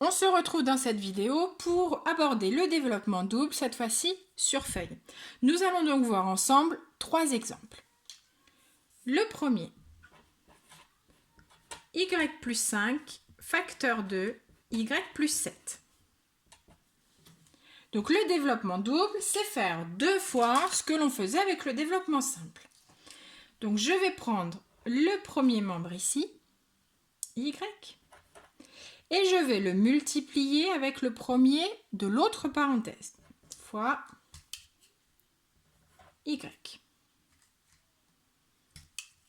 On se retrouve dans cette vidéo pour aborder le développement double, cette fois-ci sur feuille. Nous allons donc voir ensemble 3 exemples. Le premier, y plus 5 facteur de y plus 7. Donc le développement double, c'est faire 2 fois ce que l'on faisait avec le développement simple. Donc je vais prendre le premier membre ici, y, et je vais le multiplier avec le premier de l'autre parenthèse, fois y.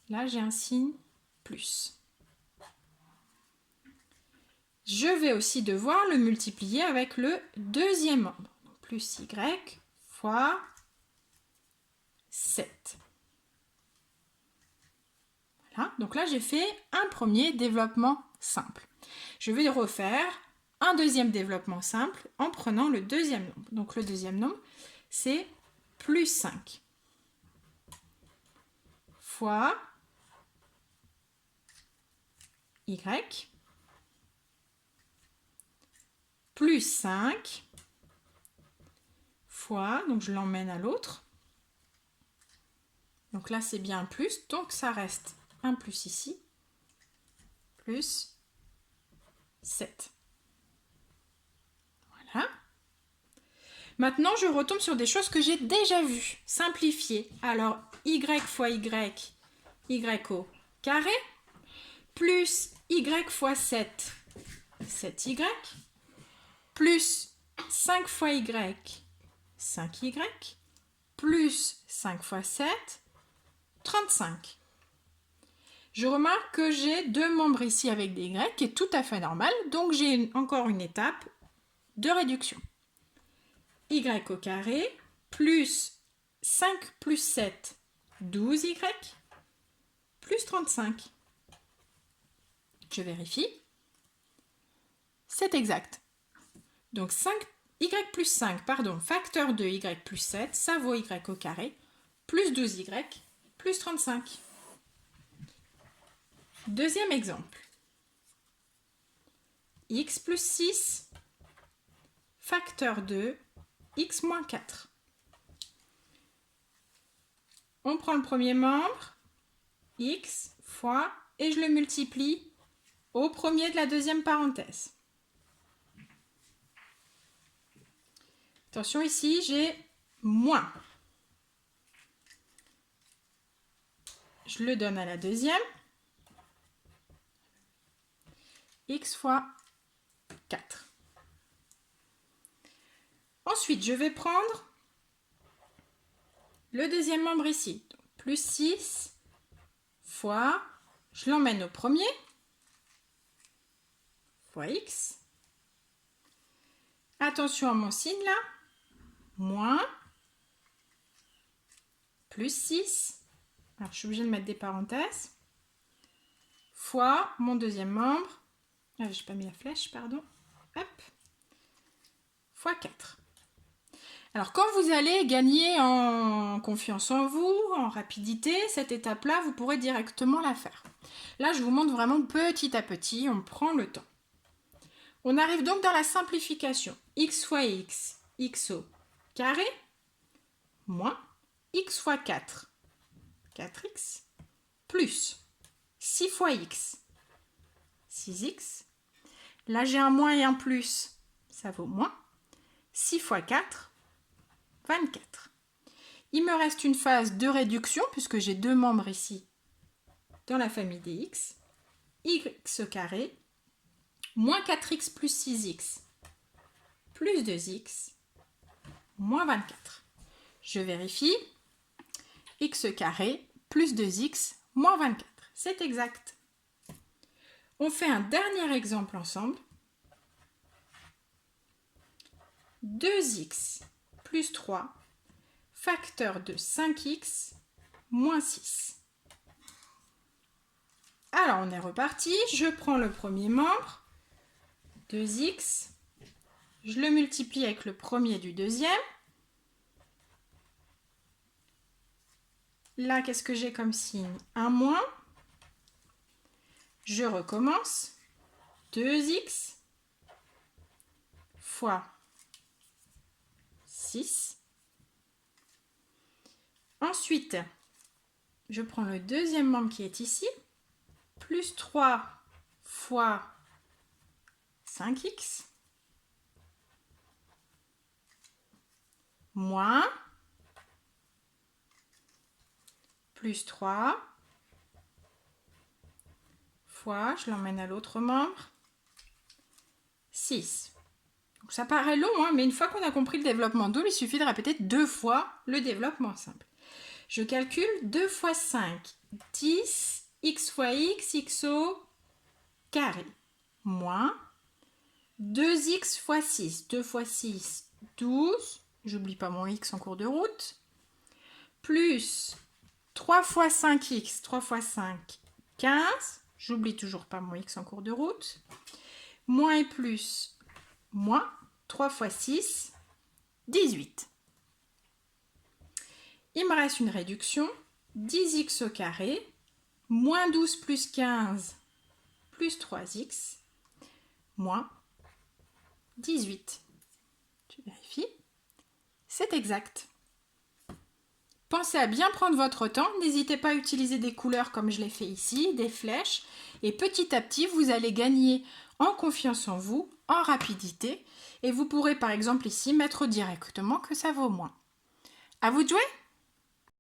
Là, j'ai un signe plus. Je vais aussi devoir le multiplier avec le deuxième membre. Donc, plus y fois 7. Voilà, donc là, j'ai fait un premier développement simple. Je vais refaire un deuxième développement simple en prenant le deuxième nombre. Donc le deuxième nombre, c'est plus 5 fois y plus 5 fois, donc je l'emmène à l'autre. Donc là, c'est bien un plus, donc ça reste un plus ici, plus 7. Voilà. Maintenant, je retombe sur des choses que j'ai déjà vues, simplifiées. Alors, y fois y au carré, plus y fois 7, 7y, plus 5 fois y, 5y, plus 5 fois 7, 35. Je remarque que j'ai 2 membres ici avec des y, qui est tout à fait normal, donc j'ai encore une étape de réduction. Y au carré, plus 5 plus 7, 12y, plus 35. Je vérifie. C'est exact. Donc y plus 5, facteur de y plus 7, ça vaut y au carré, plus 12y, plus 35. Deuxième exemple. X plus 6, facteur de x moins 4. On prend le premier membre, x fois, et je le multiplie au premier de la deuxième parenthèse. Attention, ici, j'ai moins. Je le donne à la deuxième. X fois 4. Ensuite, je vais prendre le deuxième membre ici. Donc, plus 6 fois, je l'emmène au premier, fois x. Attention à mon signe là. Moins, plus 6. Alors, je suis obligée de mettre des parenthèses. Fois mon deuxième membre. Ah, je n'ai pas mis la flèche, pardon. Hop. Fois 4. Alors, quand vous allez gagner en confiance en vous, en rapidité, cette étape-là, vous pourrez directement la faire. Là, je vous montre vraiment petit à petit, on prend le temps. On arrive donc dans la simplification. X fois x, x au carré, moins x fois 4, 4x, plus 6 fois x, 6x. Là, j'ai un moins et un plus, ça vaut moins. 6 fois 4, 24. Il me reste une phase de réduction, puisque j'ai 2 membres ici dans la famille des x. X au carré, moins 4x plus 6x, plus 2x, moins 24. Je vérifie. X carré plus 2x moins 24. C'est exact. On fait un dernier exemple ensemble. 2x plus 3, facteur de 5x moins 6. Alors, on est reparti. Je prends le premier membre, 2x. Je le multiplie avec le premier du deuxième. Là, qu'est-ce que j'ai comme signe? Un moins. Je recommence. 2x fois 6. Ensuite, je prends le deuxième membre qui est ici, plus 3 fois 5x, moins, plus 3, fois, je l'emmène à l'autre membre, 6. Donc ça paraît long, hein, mais une fois qu'on a compris le développement double, il suffit de répéter 2 fois le développement simple. Je calcule 2 fois 5, 10, x fois x, x au carré, moins 2x fois 6, 2 fois 6, 12, j'oublie pas mon x en cours de route, plus 3 fois 5x, 3 fois 5, 15, j'oublie toujours pas mon x en cours de route, moins et plus, moins 3 fois 6, 18. Il me reste une réduction, 10x au carré, moins 12 plus 15, plus 3x, moins 18. Je vérifie. C'est exact. Pensez à bien prendre votre temps. N'hésitez pas à utiliser des couleurs comme je l'ai fait ici, des flèches. Et petit à petit, vous allez gagner en confiance en vous, en rapidité. Et vous pourrez par exemple ici mettre directement que ça vaut moins. À vous de jouer!